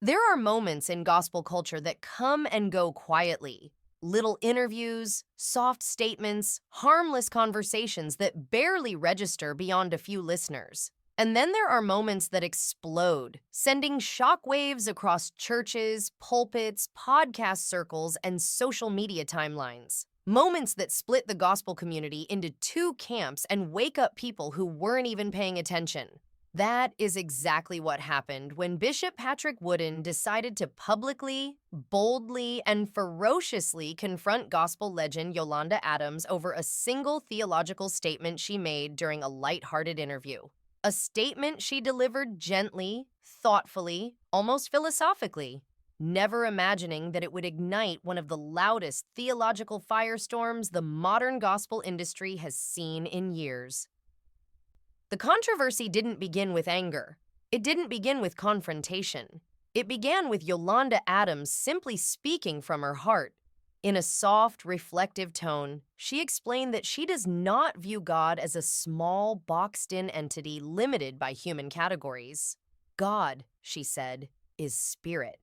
There are moments in gospel culture that come and go quietly. Little interviews, soft statements, harmless conversations that barely register beyond a few listeners. And then there are moments that explode, sending shockwaves across churches, pulpits, podcast circles, and social media timelines. Moments that split the gospel community into two camps and wake up people who weren't even paying attention. That is exactly what happened when Bishop Patrick Wooden decided to publicly, boldly, and ferociously confront gospel legend Yolanda Adams over a single theological statement she made during a lighthearted interview. A statement she delivered gently, thoughtfully, almost philosophically, never imagining that it would ignite one of the loudest theological firestorms the modern gospel industry has seen in years. The controversy didn't begin with anger. It didn't begin with confrontation. It began with Yolanda Adams simply speaking from her heart. In a soft, reflective tone, she explained that she does not view God as a small, boxed-in entity limited by human categories. God, she said, is spirit,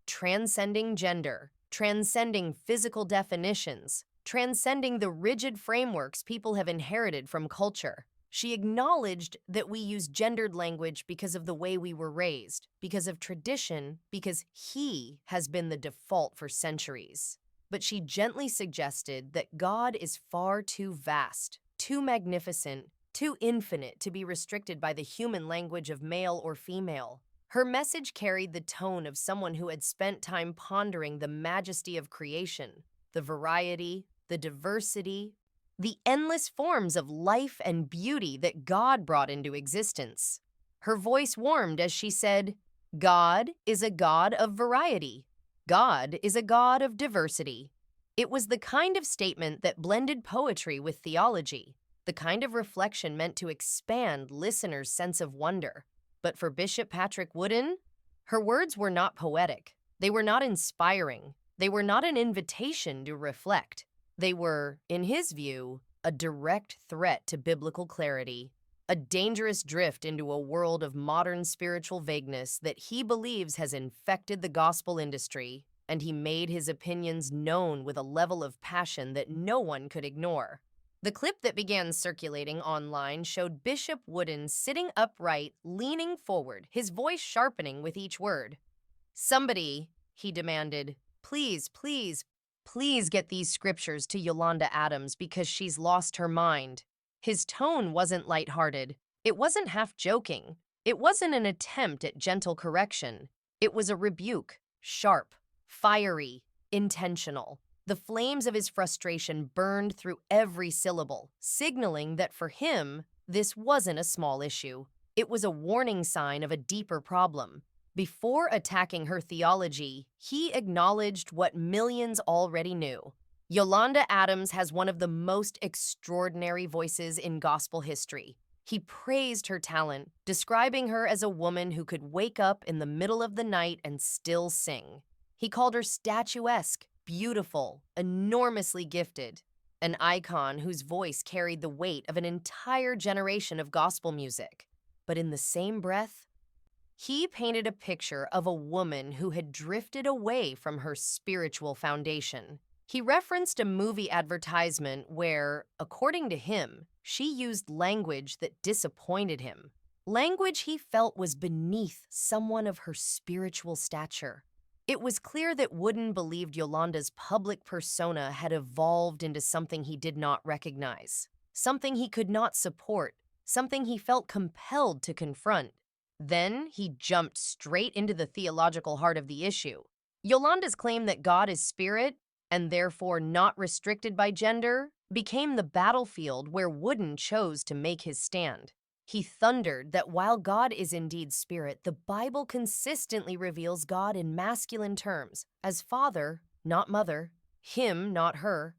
transcending gender, transcending physical definitions, transcending the rigid frameworks people have inherited from culture. She acknowledged that we use gendered language because of the way we were raised, because of tradition, because he has been the default for centuries. But she gently suggested that God is far too vast, too magnificent, too infinite to be restricted by the human language of male or female. Her message carried the tone of someone who had spent time pondering the majesty of creation, the variety, the diversity, the endless forms of life and beauty that God brought into existence. Her voice warmed as she said, God is a God of variety. God is a God of diversity. It was the kind of statement that blended poetry with theology, the kind of reflection meant to expand listeners' sense of wonder. But for Bishop Patrick Wooden, her words were not poetic. They were not inspiring. They were not an invitation to reflect. They were, in his view, a direct threat to biblical clarity, a dangerous drift into a world of modern spiritual vagueness that he believes has infected the gospel industry, and he made his opinions known with a level of passion that no one could ignore. The clip that began circulating online showed Bishop Wooden sitting upright, leaning forward, his voice sharpening with each word. Somebody, he demanded, please get these scriptures to Yolanda Adams because she's lost her mind. His tone wasn't lighthearted. It wasn't half joking. It wasn't an attempt at gentle correction. It was a rebuke, sharp, fiery, intentional. The flames of his frustration burned through every syllable, signaling that for him, this wasn't a small issue. It was a warning sign of a deeper problem. Before attacking her theology, he acknowledged what millions already knew. Yolanda Adams has one of the most extraordinary voices in gospel history. He praised her talent, describing her as a woman who could wake up in the middle of the night and still sing. He called her statuesque, beautiful, enormously gifted, an icon whose voice carried the weight of an entire generation of gospel music. But in the same breath, he painted a picture of a woman who had drifted away from her spiritual foundation. He referenced a movie advertisement where, according to him, she used language that disappointed him. Language he felt was beneath someone of her spiritual stature. It was clear that Wooden believed Yolanda's public persona had evolved into something he did not recognize, something he could not support, something he felt compelled to confront. Then he jumped straight into the theological heart of the issue. Yolanda's claim that God is spirit, and therefore not restricted by gender, became the battlefield where Wooden chose to make his stand. He thundered that while God is indeed spirit, the Bible consistently reveals God in masculine terms, as father, not mother, him, not her.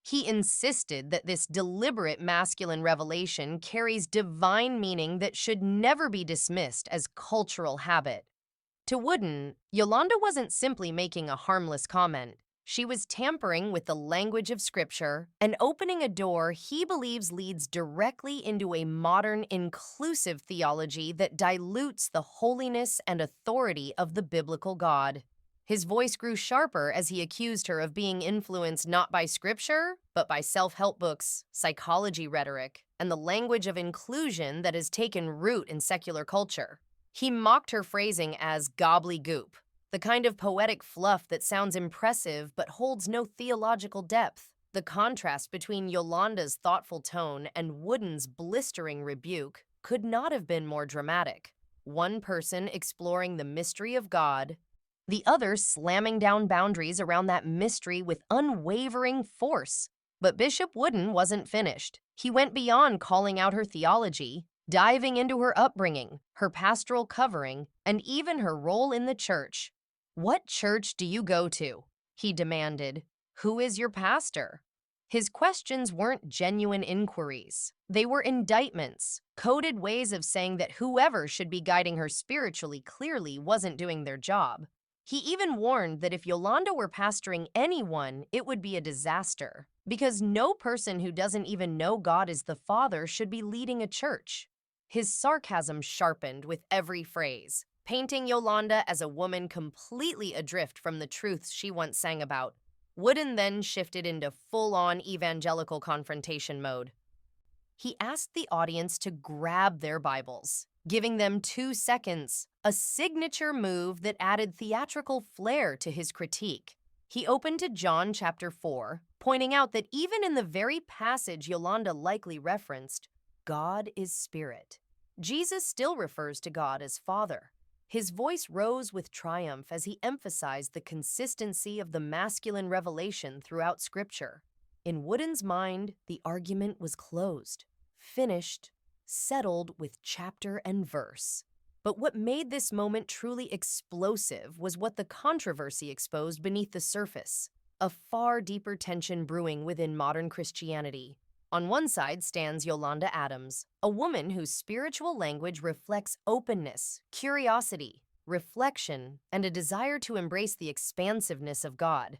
He insisted that this deliberate masculine revelation carries divine meaning that should never be dismissed as cultural habit. To Wooden, Yolanda wasn't simply making a harmless comment. She was tampering with the language of Scripture and opening a door he believes leads directly into a modern inclusive theology that dilutes the holiness and authority of the biblical God. His voice grew sharper as he accused her of being influenced not by Scripture, but by self-help books, psychology rhetoric, and the language of inclusion that has taken root in secular culture. He mocked her phrasing as gobbledygook, the kind of poetic fluff that sounds impressive but holds no theological depth. The contrast between Yolanda's thoughtful tone and Wooden's blistering rebuke could not have been more dramatic. One person exploring the mystery of God, the other slamming down boundaries around that mystery with unwavering force. But Bishop Wooden wasn't finished. He went beyond calling out her theology, diving into her upbringing, her pastoral covering, and even her role in the church. "What church do you go to?" he demanded. "Who is your pastor?" His questions weren't genuine inquiries. They were indictments, coded ways of saying that whoever should be guiding her spiritually clearly wasn't doing their job. He even warned that if Yolanda were pastoring anyone, it would be a disaster, because no person who doesn't even know God is the Father should be leading a church. His sarcasm sharpened with every phrase, painting Yolanda as a woman completely adrift from the truths she once sang about. Wooden then shifted into full-on evangelical confrontation mode. He asked the audience to grab their Bibles, giving them 2 seconds, a signature move that added theatrical flair to his critique. He opened to John chapter 4, pointing out that even in the very passage Yolanda likely referenced, God is spirit, Jesus still refers to God as Father. His voice rose with triumph as he emphasized the consistency of the masculine revelation throughout Scripture. In Wooden's mind, the argument was closed, finished, settled with chapter and verse. But what made this moment truly explosive was what the controversy exposed beneath the surface, a far deeper tension brewing within modern Christianity. On one side stands Yolanda Adams, a woman whose spiritual language reflects openness, curiosity, reflection, and a desire to embrace the expansiveness of God.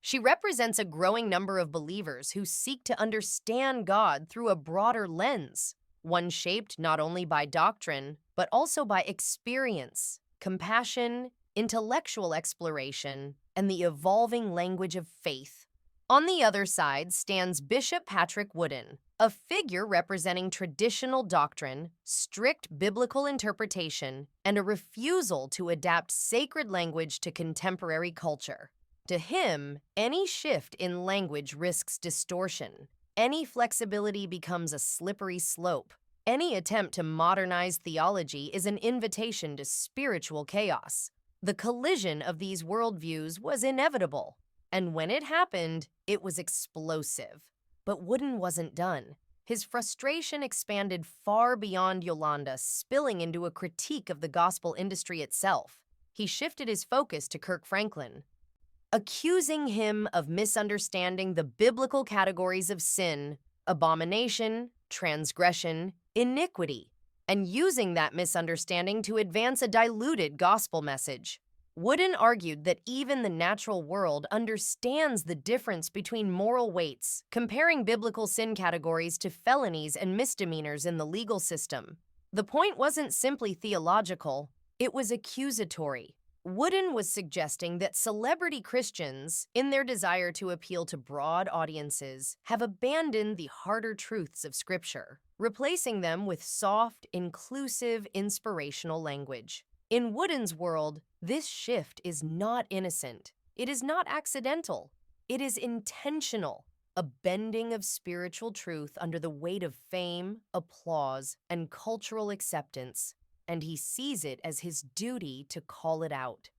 She represents a growing number of believers who seek to understand God through a broader lens, one shaped not only by doctrine, but also by experience, compassion, intellectual exploration, and the evolving language of faith. On the other side stands Bishop Patrick Wooden, a figure representing traditional doctrine, strict biblical interpretation, and a refusal to adapt sacred language to contemporary culture. To him, any shift in language risks distortion. Any flexibility becomes a slippery slope. Any attempt to modernize theology is an invitation to spiritual chaos. The collision of these worldviews was inevitable. And when it happened, it was explosive. But Wooden wasn't done. His frustration expanded far beyond Yolanda, spilling into a critique of the gospel industry itself. He shifted his focus to Kirk Franklin, accusing him of misunderstanding the biblical categories of sin, abomination, transgression, iniquity, and using that misunderstanding to advance a diluted gospel message. Wooden argued that even the natural world understands the difference between moral weights, comparing biblical sin categories to felonies and misdemeanors in the legal system. The point wasn't simply theological, it was accusatory. Wooden was suggesting that celebrity Christians, in their desire to appeal to broad audiences, have abandoned the harder truths of Scripture, replacing them with soft, inclusive, inspirational language. In Wooden's world, this shift is not innocent. It is not accidental. It is intentional, a bending of spiritual truth under the weight of fame, applause, and cultural acceptance, and he sees it as his duty to call it out.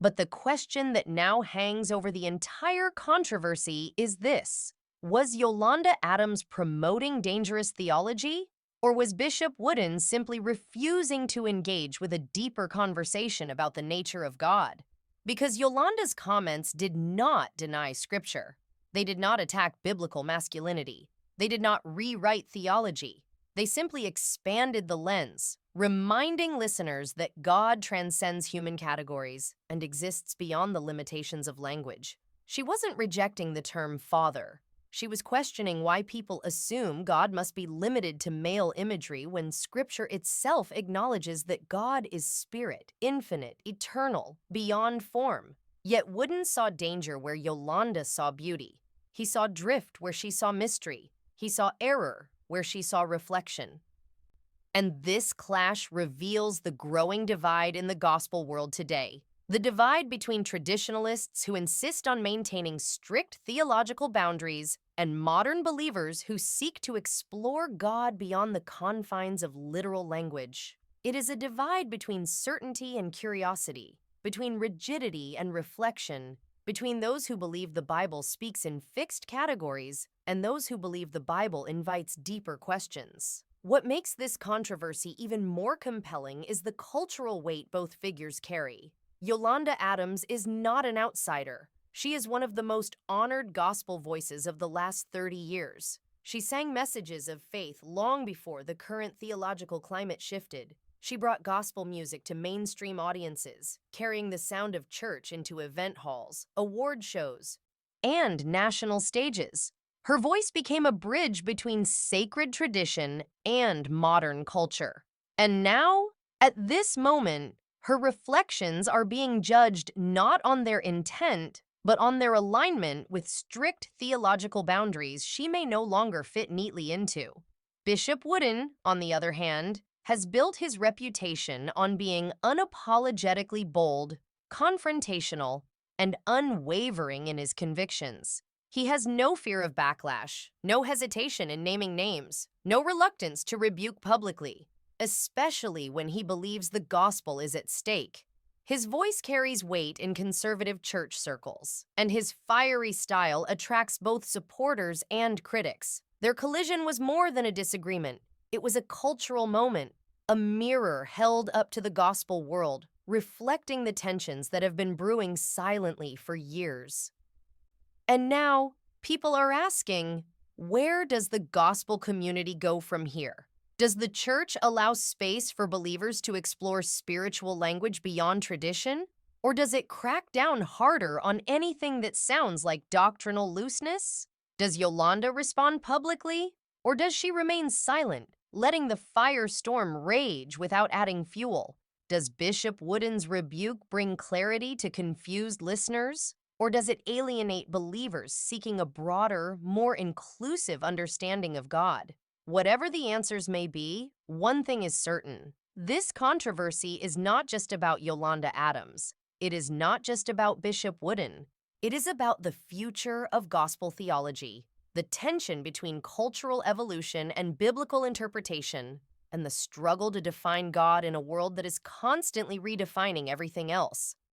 But the question that now hangs over the entire controversy is this: was Yolanda Adams promoting dangerous theology? Or was Bishop Wooden simply refusing to engage with a deeper conversation about the nature of God? Because Yolanda's comments did not deny Scripture. They did not attack biblical masculinity. They did not rewrite theology. They simply expanded the lens, reminding listeners that God transcends human categories and exists beyond the limitations of language. She wasn't rejecting the term father. She was questioning why people assume God must be limited to male imagery when Scripture itself acknowledges that God is spirit, infinite, eternal, beyond form. Yet Wooden saw danger where Yolanda saw beauty. He saw drift where she saw mystery. He saw error where she saw reflection. And this clash reveals the growing divide in the gospel world today. The divide between traditionalists who insist on maintaining strict theological boundaries and modern believers who seek to explore God beyond the confines of literal language. It is a divide between certainty and curiosity, between rigidity and reflection, between those who believe the Bible speaks in fixed categories and those who believe the Bible invites deeper questions. What makes this controversy even more compelling is the cultural weight both figures carry. Yolanda Adams is not an outsider. She is one of the most honored gospel voices of the last 30 years. She sang messages of faith long before the current theological climate shifted. She brought gospel music to mainstream audiences, carrying the sound of church into event halls, award shows, and national stages. Her voice became a bridge between sacred tradition and modern culture. And now, at this moment, her reflections are being judged not on their intent, but on their alignment with strict theological boundaries she may no longer fit neatly into. Bishop Wooden, on the other hand, has built his reputation on being unapologetically bold, confrontational, and unwavering in his convictions. He has no fear of backlash, no hesitation in naming names, no reluctance to rebuke publicly, especially when he believes the gospel is at stake. His voice carries weight in conservative church circles, and his fiery style attracts both supporters and critics. Their collision was more than a disagreement. It was a cultural moment, a mirror held up to the gospel world, reflecting the tensions that have been brewing silently for years. And now, people are asking, where does the gospel community go from here? Does the church allow space for believers to explore spiritual language beyond tradition? Or does it crack down harder on anything that sounds like doctrinal looseness? Does Yolanda respond publicly? Or does she remain silent, letting the firestorm rage without adding fuel? Does Bishop Wooden's rebuke bring clarity to confused listeners? Or does it alienate believers seeking a broader, more inclusive understanding of God? Whatever the answers may be, one thing is certain. This controversy is not just about Yolanda Adams. It is not just about Bishop Wooden. It is about the future of gospel theology, the tension between cultural evolution and biblical interpretation, and the struggle to define God in a world that is constantly redefining everything else.